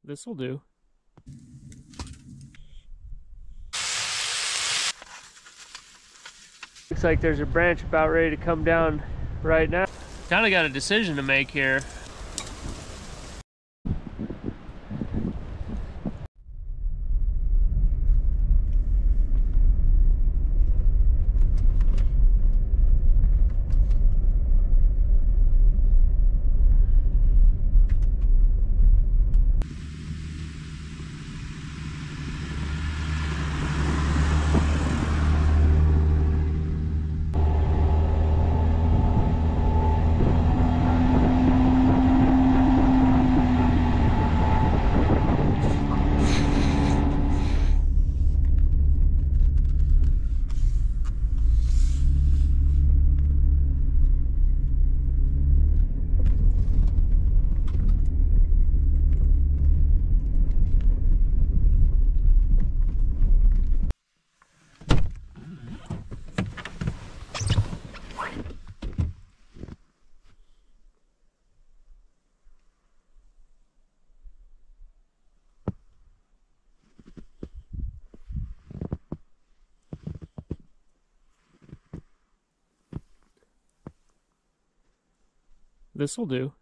This'll do. Looks like there's a branch about ready to come down right now. Kind of got a decision to make here. This'll do.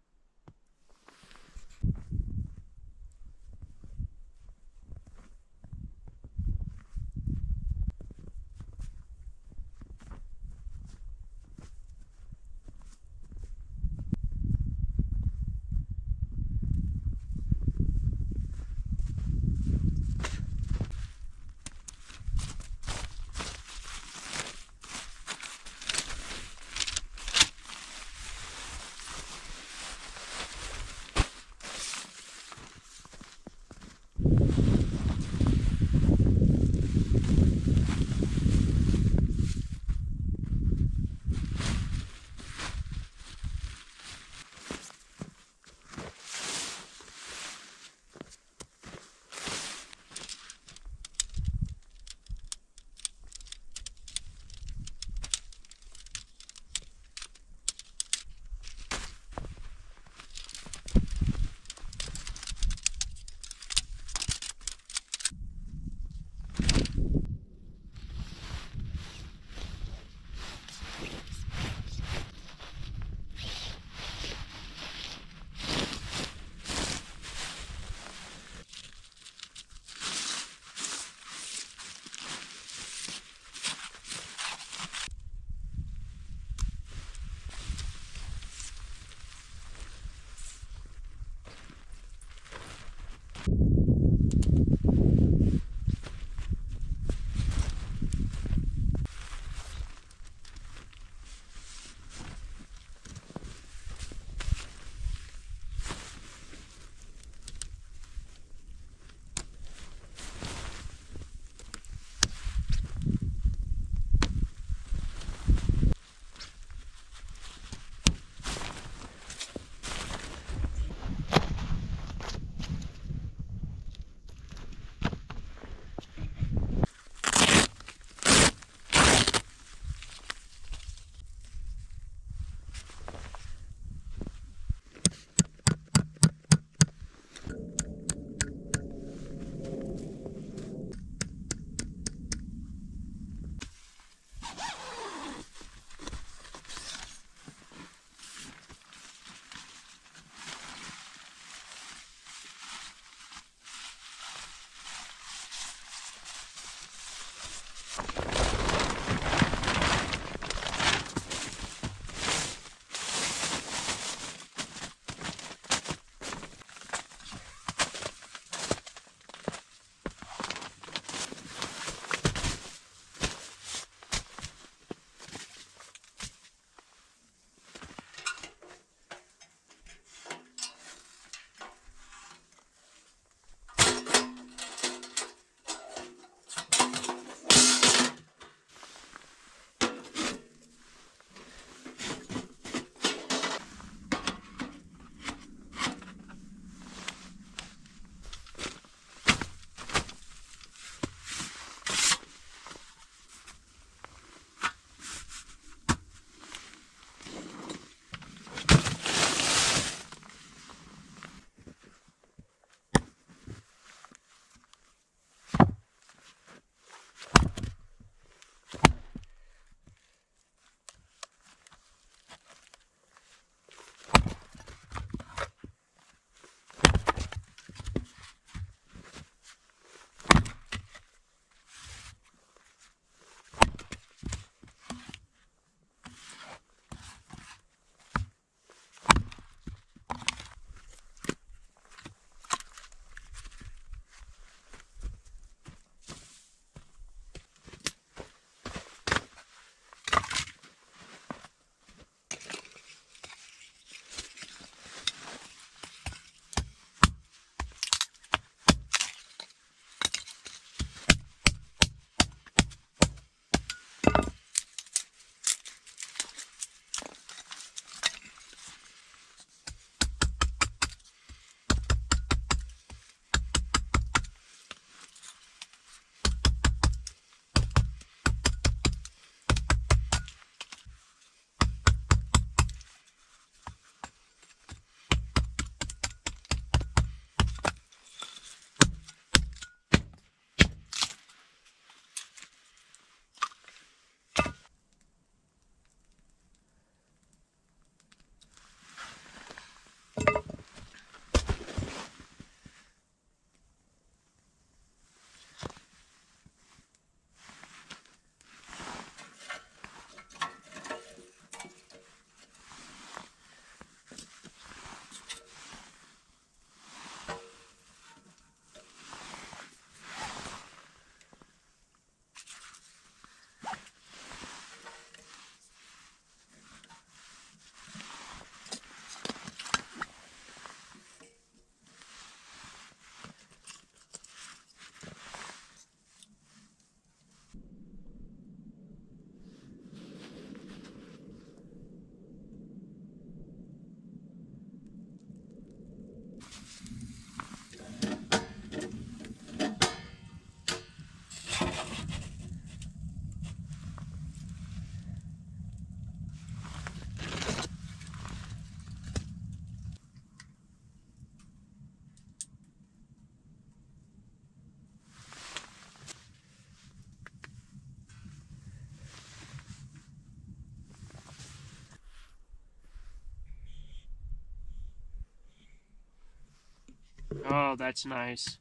Oh, that's nice.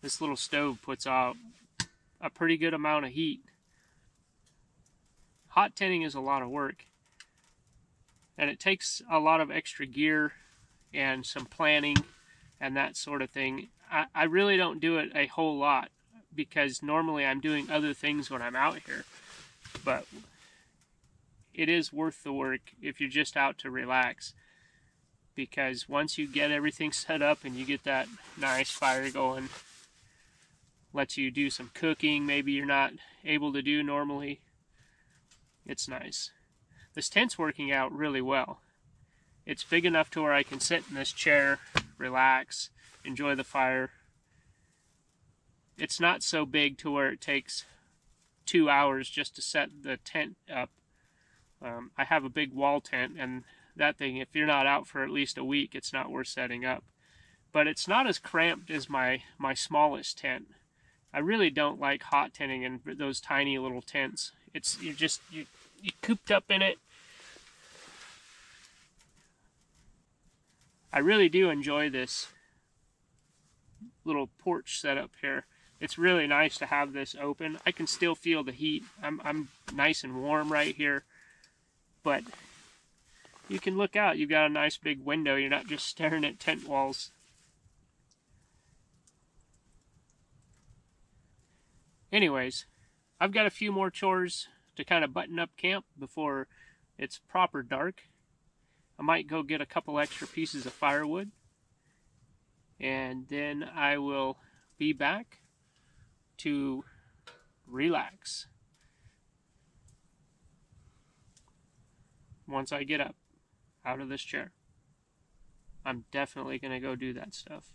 This little stove puts out a pretty good amount of heat. Hot tinning is a lot of work, and it takes a lot of extra gear and some planning and that sort of thing. I really don't do it a whole lot because normally I'm doing other things when I'm out here, but it is worth the work if you're just out to relax, because once you get everything set up and you get that nice fire going, lets you do some cooking maybe you're not able to do normally. It's nice. This tent's working out really well. It's big enough to where I can sit in this chair, relax, enjoy the fire. It's not so big to where it takes 2 hours just to set the tent up. I have a big wall tent, and that thing, if you're not out for at least a week, it's not worth setting up. But it's not as cramped as my smallest tent. I really don't like hot tenting in those tiny little tents. You're cooped up in it. I really do enjoy this little porch setup here. It's really nice to have this open. I can still feel the heat. I'm nice and warm right here, but you can look out. You've got a nice big window. You're not just staring at tent walls. Anyways, I've got a few more chores to kind of button up camp before it's proper dark. I might go get a couple extra pieces of firewood, and then I will be back to relax once I get up out of this chair. I'm definitely going to go do that stuff.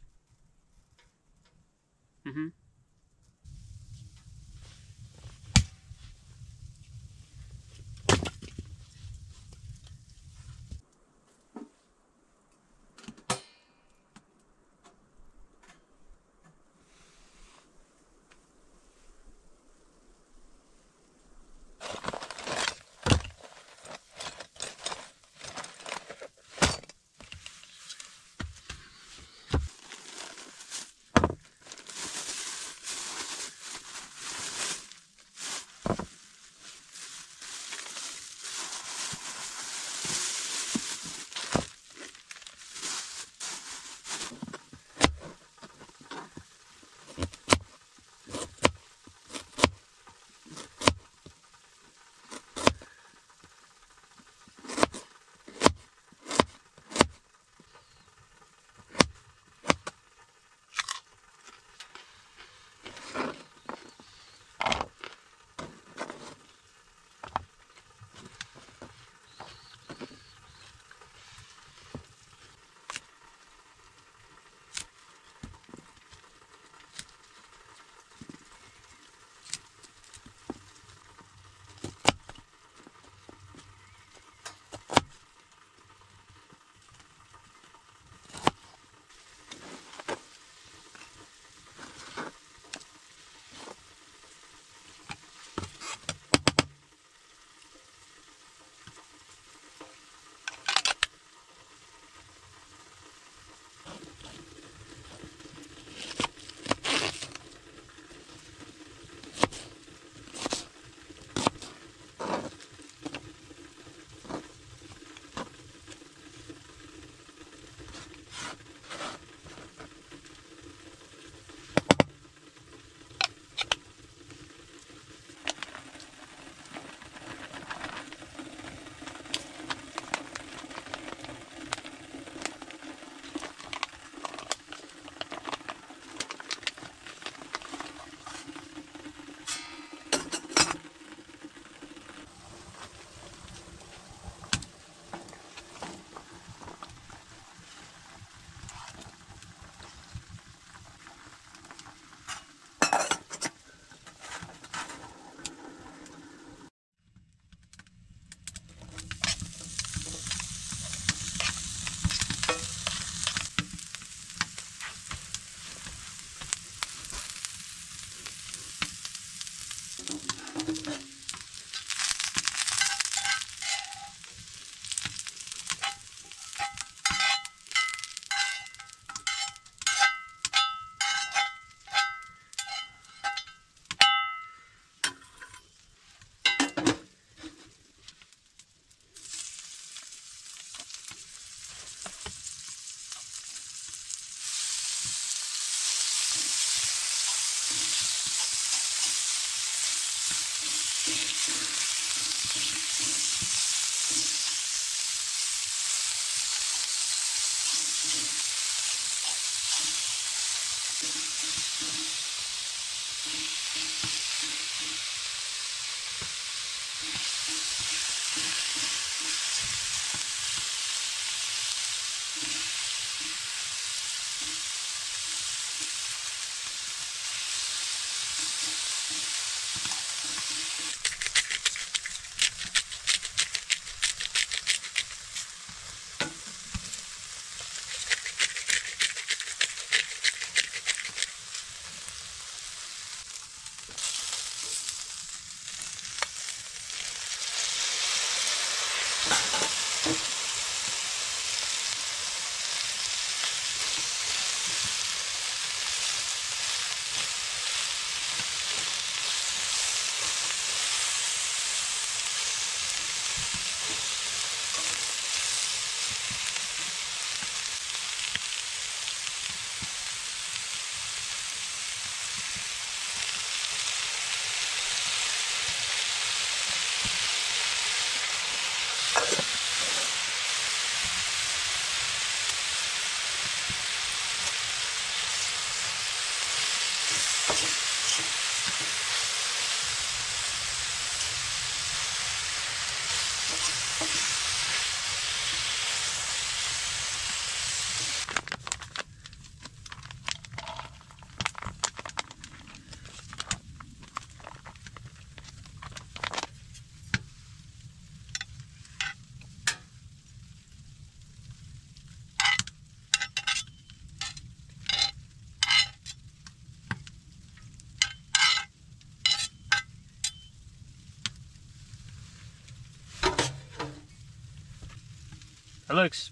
That looks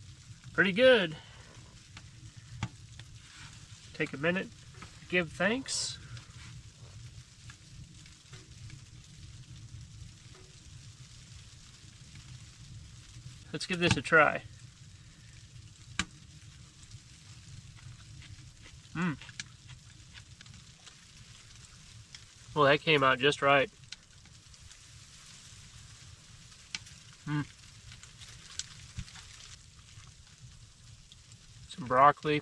pretty good. Take a minute to give thanks. Let's give this a try. Well, that came out just right. Some broccoli.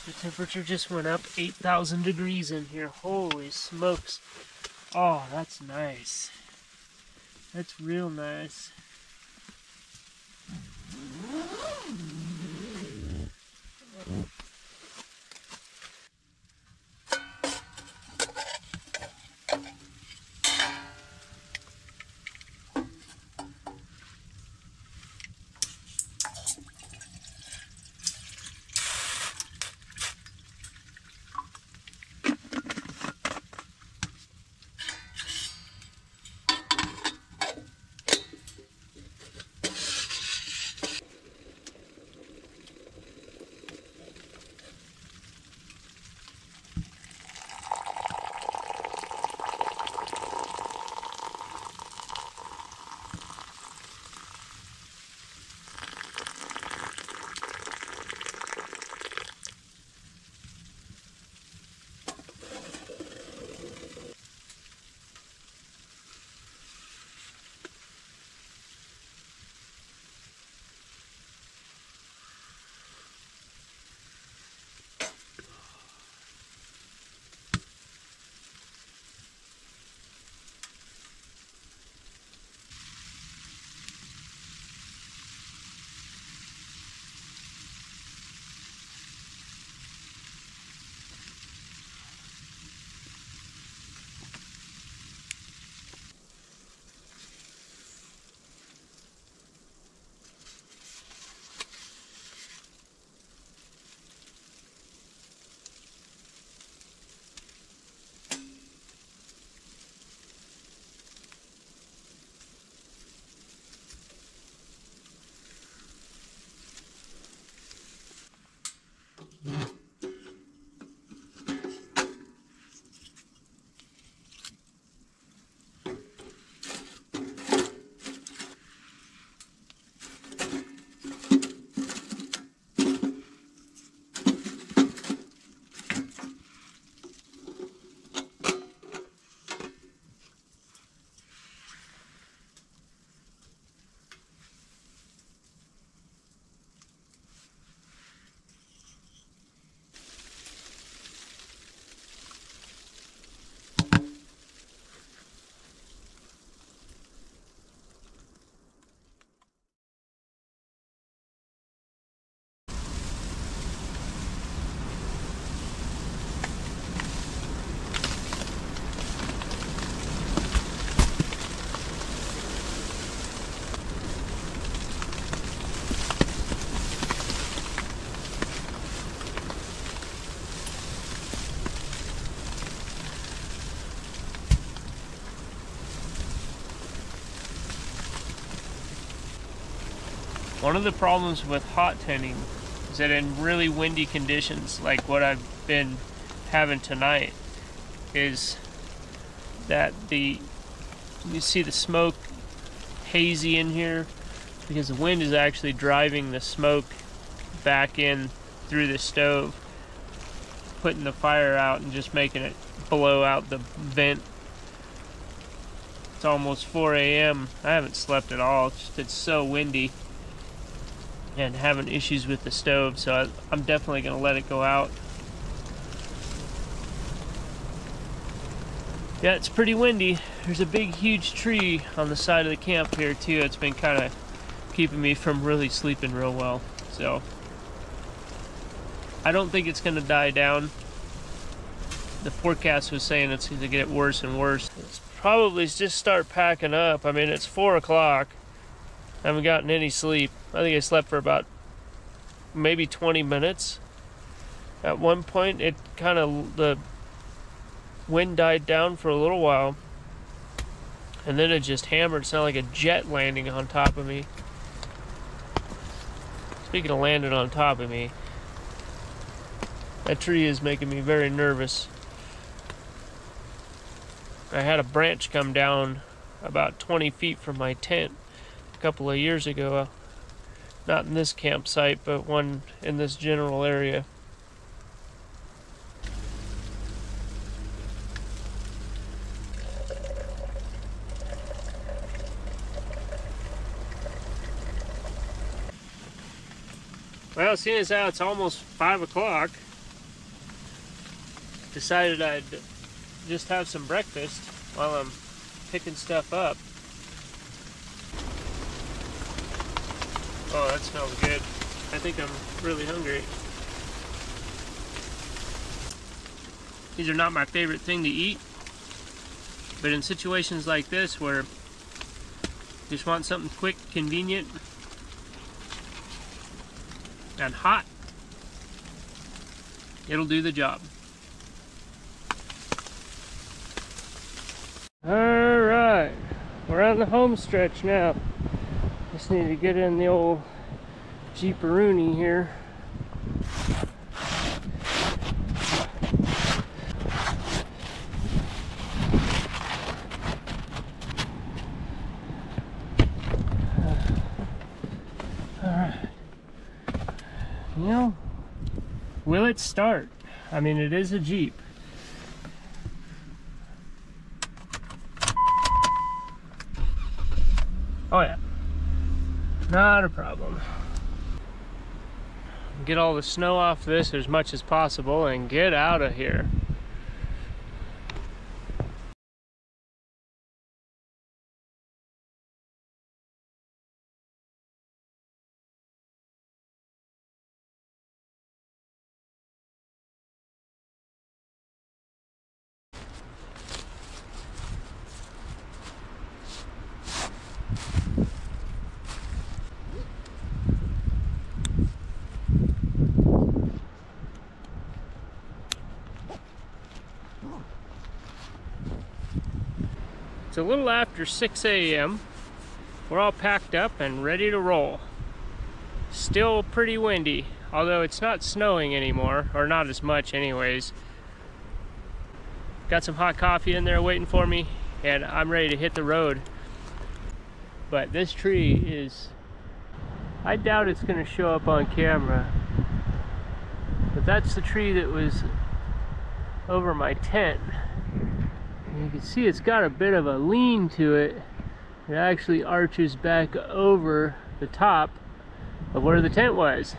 The temperature just went up 8,000 degrees in here. Holy smokes. Oh, that's nice. That's real nice. One of the problems with hot tenting is that in really windy conditions, like what I've been having tonight, is that you see the smoke hazy in here because the wind is actually driving the smoke back in through the stove, putting the fire out and just making it blow out the vent. It's almost 4 a.m. I haven't slept at all. It's so windy and having issues with the stove, so I'm definitely going to let it go out. Yeah, it's pretty windy. There's a big huge tree on the side of the camp here too. It's been kind of keeping me from really sleeping real well. So I don't think it's going to die down. The forecast was saying it's going to get worse and worse. It's probably just start packing up. I mean, it's 4 o'clock. I haven't gotten any sleep. I think I slept for about maybe 20 minutes. At one point, the wind died down for a little while, and then it just hammered. It sounded like a jet landing on top of me. Speaking of landing on top of me, that tree is making me very nervous. I had a branch come down about 20 feet from my tent a couple of years ago. Not in this campsite, but one in this general area. Well, seeing as how it's almost 5 o'clock, decided I'd just have some breakfast while I'm picking stuff up. Oh, that smells good. I think I'm really hungry. These are not my favorite thing to eat, but in situations like this where you just want something quick, convenient, and hot, it'll do the job. Alright, we're on the home stretch now. Just need to get in the old Jeeparoonie here. Alright. You know, will it start? I mean, it is a Jeep. Oh yeah, not a problem. Get all the snow off this as much as possible and get out of here. It's a little after 6 a.m. We're all packed up and ready to roll. Still pretty windy, although it's not snowing anymore, or not as much anyways. Got some hot coffee in there waiting for me, and I'm ready to hit the road. But this tree is, I doubt it's going to show up on camera, but that's the tree that was over my tent. You can see it's got a bit of a lean to it. It actually arches back over the top of where the tent was.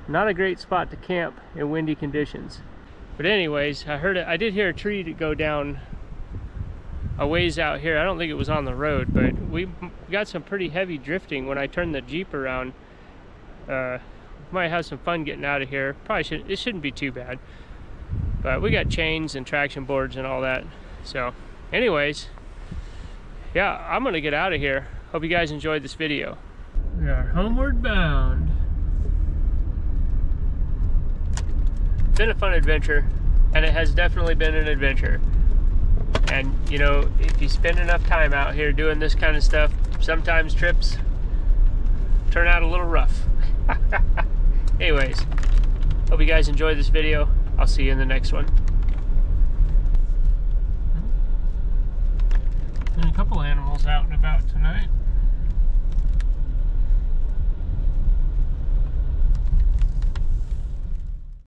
Not a great spot to camp in windy conditions. But anyways, I did hear a tree to go down a ways out here. I don't think it was on the road, but we got some pretty heavy drifting when I turned the Jeep around. Might have some fun getting out of here. It shouldn't be too bad. But we got chains and traction boards and all that. So anyways, yeah, I'm gonna get out of here. Hope you guys enjoyed this video. We are homeward bound. Been a fun adventure, and it has definitely been an adventure. And you know, if you spend enough time out here doing this kind of stuff, sometimes trips turn out a little rough. Anyways, hope you guys enjoyed this video. I'll see you in the next one. Been a couple animals out and about tonight.